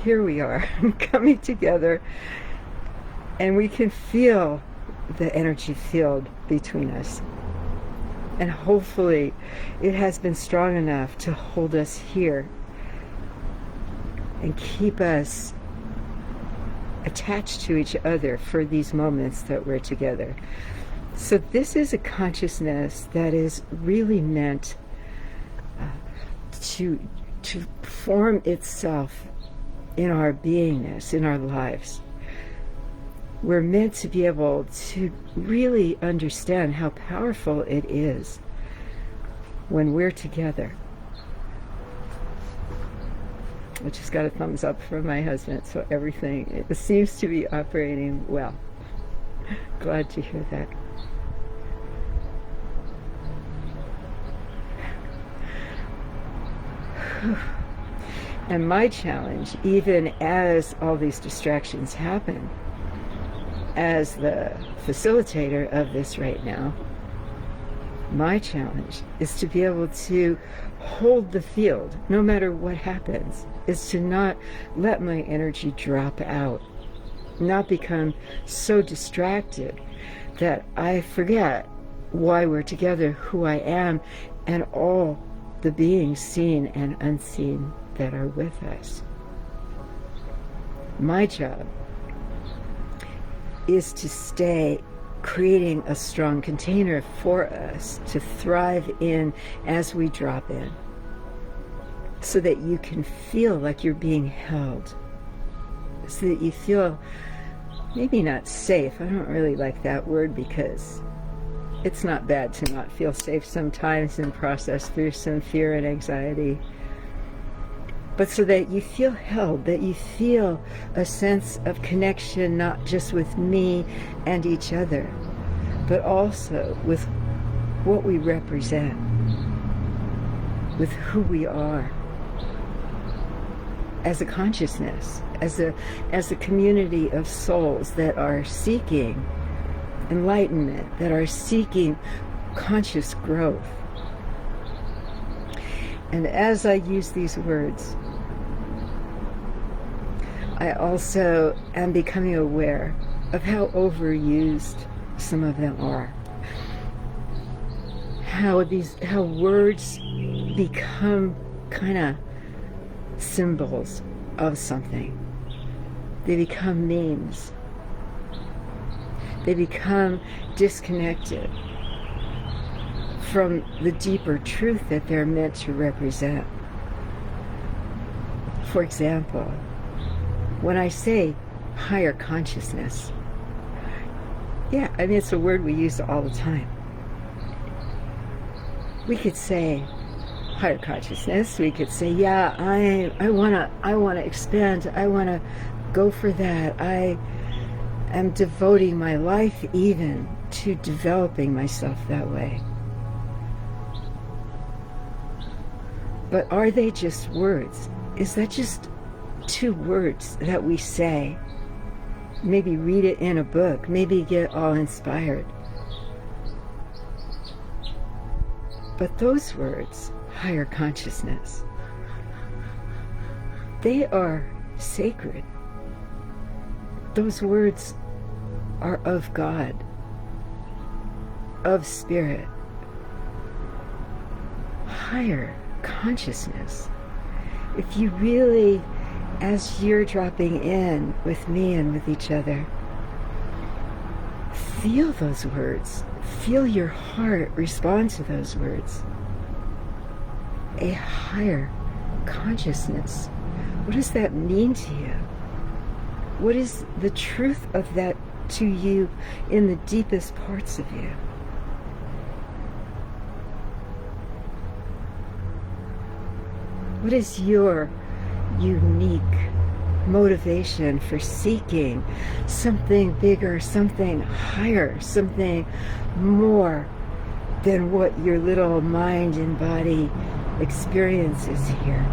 here we are coming together, and we can feel the energy field between us. And hopefully it has been strong enough to hold us here and keep us attached to each other for these moments that we're together. So this is a consciousness that is really meant to form itself in our beingness, in our lives. We're meant to be able to really understand how powerful it is when we're together. I just got a thumbs up from my husband, so everything it seems to be operating well. Glad to hear that. And my challenge, even as all these distractions happen, as the facilitator of this right now, my challenge is to be able to hold the field no matter what happens, is to not let my energy drop out, not become so distracted that I forget why we're together, who I am, and all the beings seen and unseen that are with us. My job is to stay creating a strong container for us to thrive in as we drop in, so that you can feel like you're being held, so that you feel maybe not safe. I don't really like that word, because it's not bad to not feel safe sometimes and process through some fear and anxiety. But so that you feel held, that you feel a sense of connection, not just with me and each other, but also with what we represent, with who we are as a consciousness, as a community of souls that are seeking enlightenment, that are seeking conscious growth. And as I use these words, I also am becoming aware of how overused some of them are. How words become kind of symbols of something. They become memes. They become disconnected from the deeper truth that they're meant to represent. For example, when I say higher consciousness, yeah, I mean, it's a word we use all the time. We could say higher consciousness. We could say, yeah, I wanna expand. I wanna go for that. I am devoting my life even to developing myself that way. But are they just words? Is that just two words that we say? Maybe read it in a book, maybe get all inspired. But those words, higher consciousness, they are sacred. Those words are of God, of spirit. Higher consciousness. If you really, as you're dropping in with me and with each other, feel those words, feel your heart respond to those words. A higher consciousness. What does that mean to you? What is the truth of that to you in the deepest parts of you? What is your unique motivation for seeking something bigger, something higher, something more than what your little mind and body experiences here?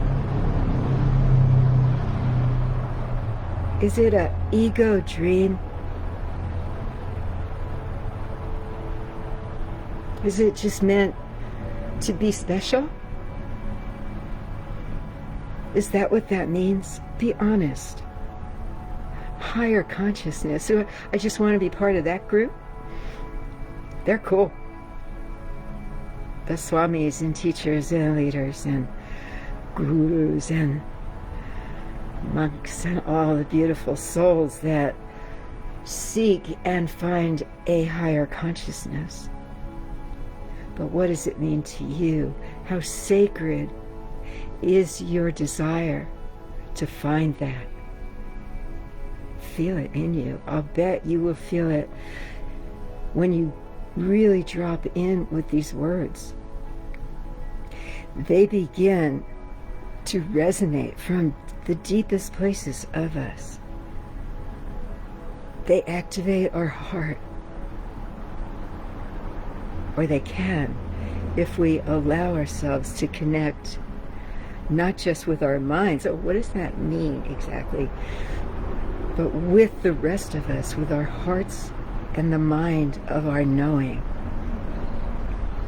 Is it an ego dream? Is it just meant to be special? Is that what that means? Be honest. Higher consciousness. So I just want to be part of that group. They're cool. The swamis and teachers and leaders and gurus and monks and all the beautiful souls that seek and find a higher consciousness. But what does it mean to you? How sacred is your desire to find that? Feel it in you. I'll bet you will feel it when you really drop in with these words. They begin to resonate from the deepest places of us. They activate our heart. Or they can, if we allow ourselves to connect not just with our minds. Oh, what does that mean exactly? But with the rest of us, with our hearts and the mind of our knowing,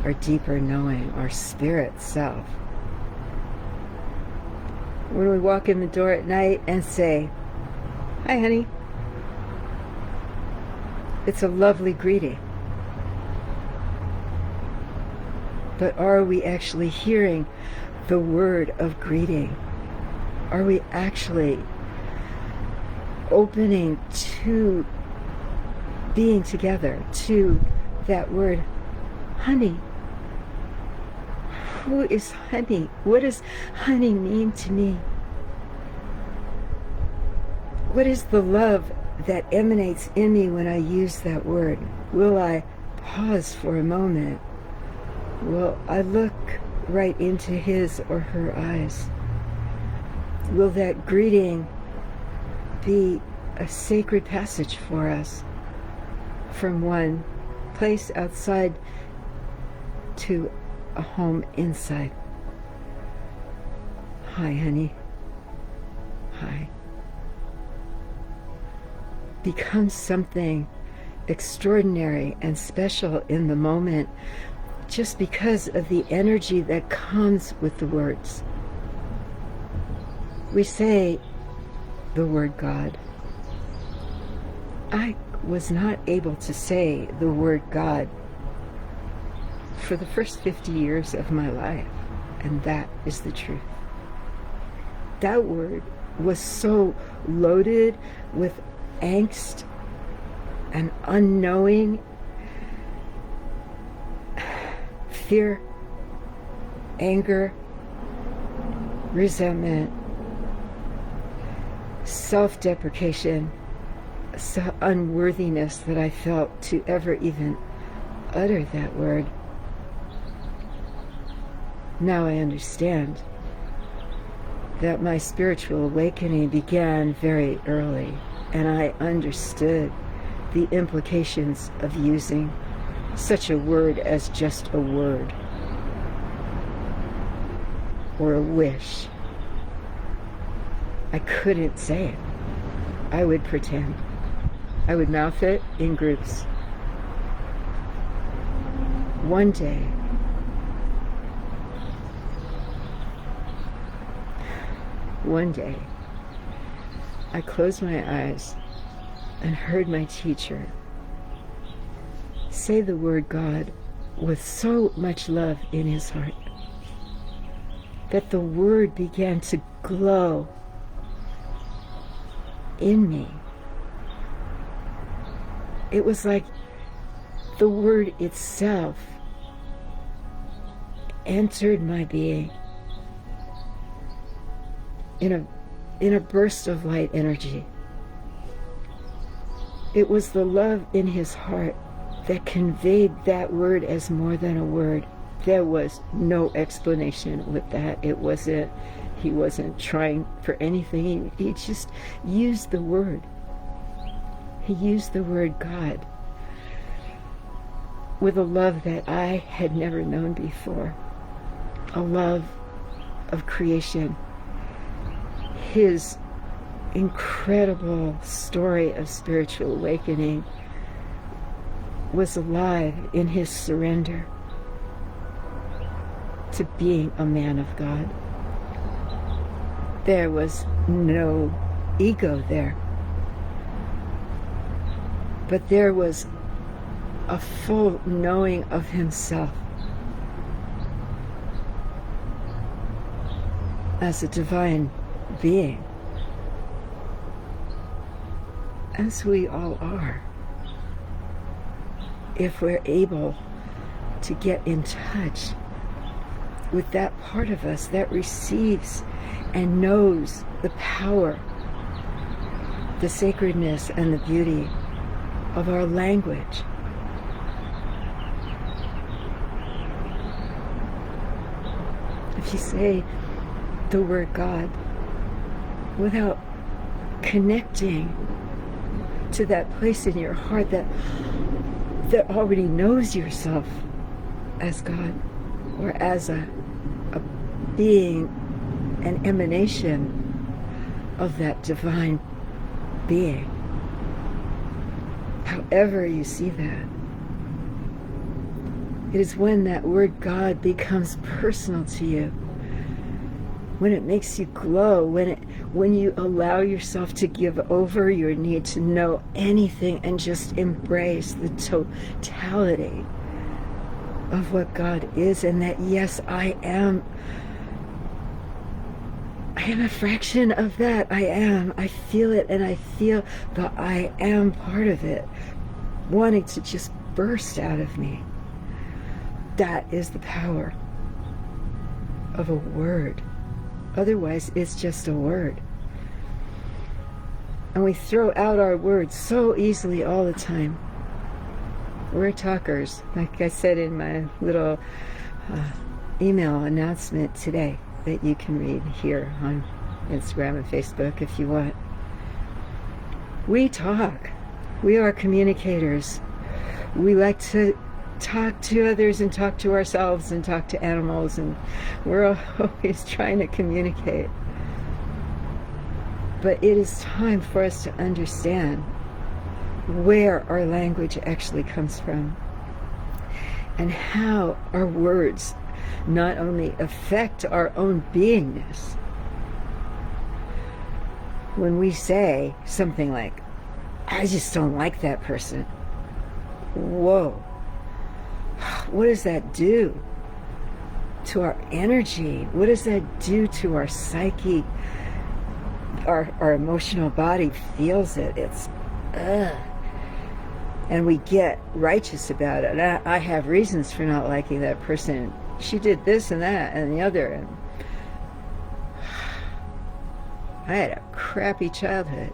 our deeper knowing, our spirit self. When we walk in the door at night and say, "Hi, honey," it's a lovely greeting. But are we actually hearing the word of greeting? Are we actually opening to being together, to that word, honey? Who is honey? What does honey mean to me? What is the love that emanates in me when I use that word? Will I pause for a moment? Will I look right into his or her eyes? Will that greeting be a sacred passage for us from one place outside to a home inside? Hi, honey. Hi. Become something extraordinary and special in the moment just because of the energy that comes with the words. We say the word God. I was not able to say the word God for the first 50 years of my life, and that is the truth. That word was so loaded with angst and unknowing, fear, anger, resentment, self-deprecation, unworthiness that I felt to ever even utter that word. Now I understand that my spiritual awakening began very early, and I understood the implications of using such a word as just a word or a wish. I couldn't say it. I would pretend. I would mouth it in groups. One day, I closed my eyes and heard my teacher say the word God with so much love in his heart that the word began to glow in me. It was like the word itself entered my being in a burst of light energy. It was the love in his heart that conveyed that word as more than a word. There was no explanation with that. He wasn't trying for anything. He just used the word. He used the word God with a love that I had never known before. A love of creation. His incredible story of spiritual awakening was alive in his surrender to being a man of God. There was no ego there, but there was a full knowing of himself as a divine being, as we all are, if we're able to get in touch with that part of us that receives and knows the power, the sacredness, and the beauty of our language. If you say the word God without connecting to that place in your heart that already knows yourself as God, or as a being, an emanation of that divine being, however you see that, it is when that word God becomes personal to you, when it makes you glow, when you allow yourself to give over your need to know anything and just embrace the totality of what God is, and that yes, I am a fraction of that. I feel it, and I feel the I am part of it wanting to just burst out of me. That is the power of a word. Otherwise, it's just a word. And we throw out our words so easily all the time. We're talkers, like I said in my little email announcement today that you can read here on Instagram and Facebook if you want. We talk. We are communicators. We like to talk to others and talk to ourselves and talk to animals, and we're always trying to communicate. But it is time for us to understand where our language actually comes from and how our words not only affect our own beingness. When we say something like, I just don't like that person. Whoa. What does that do to our energy? What does that do to our psyche? Our emotional body feels it. It's, and we get righteous about it. I have reasons for not liking that person. She did this and that and the other. And I had a crappy childhood.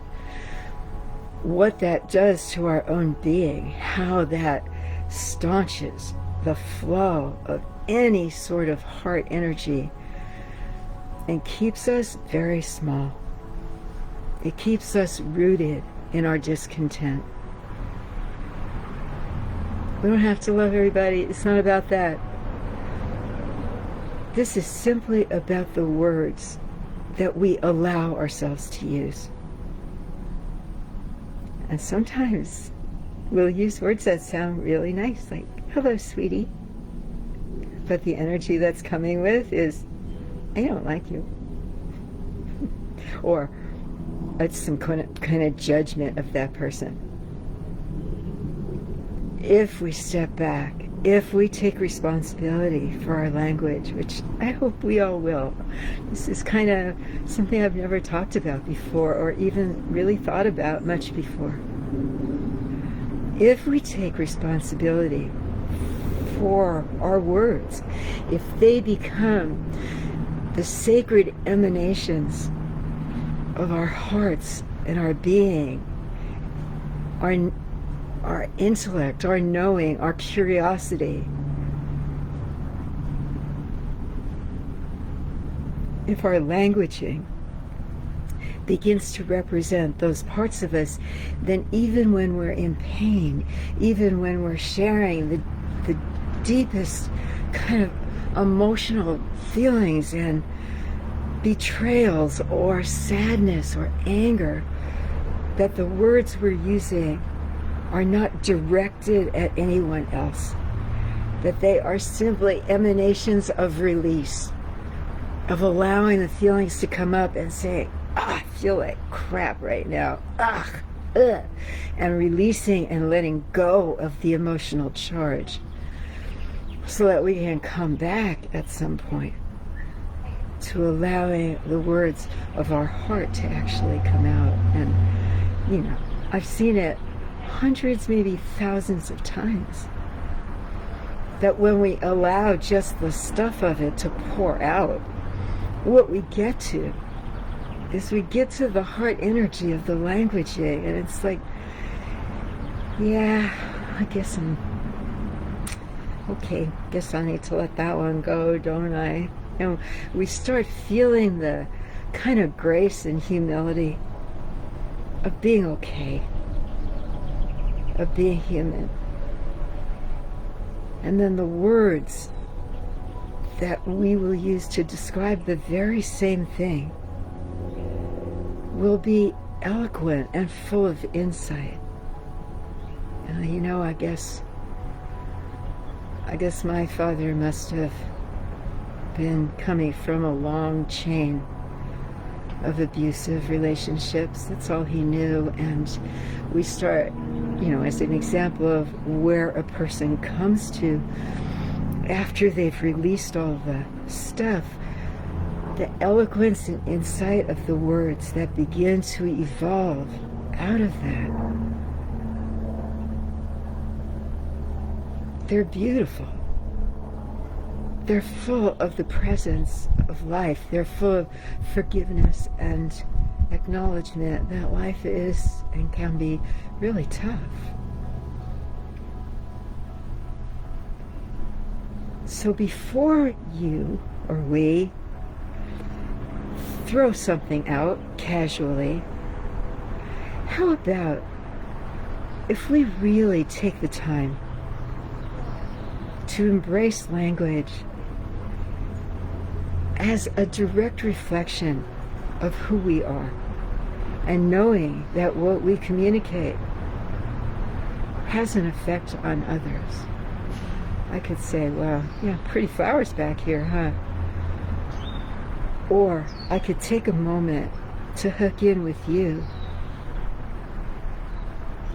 What that does to our own being, how that staunches the flow of any sort of heart energy and keeps us very small. It keeps us rooted in our discontent. We don't have to love everybody. It's not about that. This is simply about the words that we allow ourselves to use. And sometimes we'll use words that sound really nice, like, hello, sweetie. But the energy that's coming with is, I don't like you. Or it's some kind of judgment of that person. If we step back, if we take responsibility for our language, which I hope we all will. This is kind of something I've never talked about before or even really thought about much before. If we take responsibility for our words, if they become the sacred emanations of our hearts and our being, our intellect, our knowing, our curiosity, if our languaging begins to represent those parts of us, then even when we're in pain, even when we're sharing the deepest kind of emotional feelings and betrayals or sadness or anger, that the words we're using are not directed at anyone else, that they are simply emanations of release, of allowing the feelings to come up and saying, I feel like crap right now, ugh, and releasing and letting go of the emotional charge so that we can come back at some point to allowing the words of our heart to actually come out. And, you know, I've seen it hundreds, maybe thousands of times, that when we allow just the stuff of it to pour out, what we get to is we get to the heart energy of the languaging, and it's like, yeah, I guess I'm okay, guess I need to let that one go, don't I? And we start feeling the kind of grace and humility of being okay, of being human. And then the words that we will use to describe the very same thing will be eloquent and full of insight. And you know, I guess my father must have been coming from a long chain of abusive relationships. That's all he knew. And we start, you know, as an example of where a person comes to after they've released all the stuff, the eloquence and insight of the words that begin to evolve out of that. They're beautiful. They're full of the presence of life. They're full of forgiveness and acknowledgement that life is and can be really tough. So before you or we throw something out casually, how about if we really take the time to embrace language as a direct reflection of who we are, and knowing that what we communicate has an effect on others. I could say, well, yeah, pretty flowers back here, huh? Or I could take a moment to hook in with you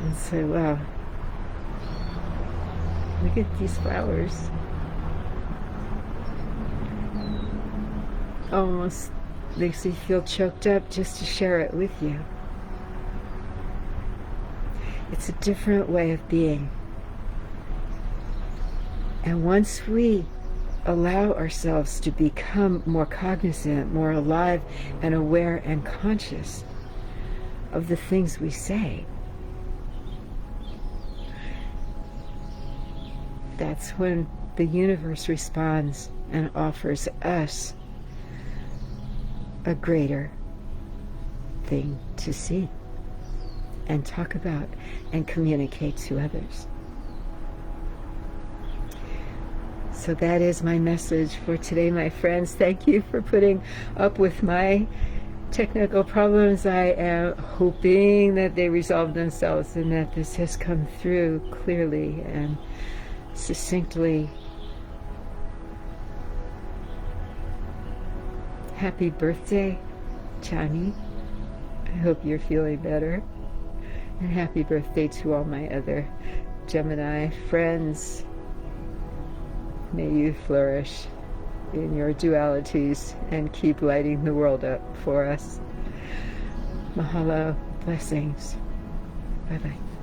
and say, well, look at these flowers. Almost makes me feel choked up just to share it with you. It's a different way of being. And once we allow ourselves to become more cognizant, more alive and aware and conscious of the things we say, that's when the universe responds and offers us a greater thing to see and talk about and communicate to others. So that is my message for today, my friends. Thank you for putting up with my technical problems. I am hoping that they resolve themselves and that this has come through clearly and succinctly. Happy birthday, Chani. I hope you're feeling better. And happy birthday to all my other Gemini friends. May you flourish in your dualities and keep lighting the world up for us. Mahalo. Blessings. Bye-bye.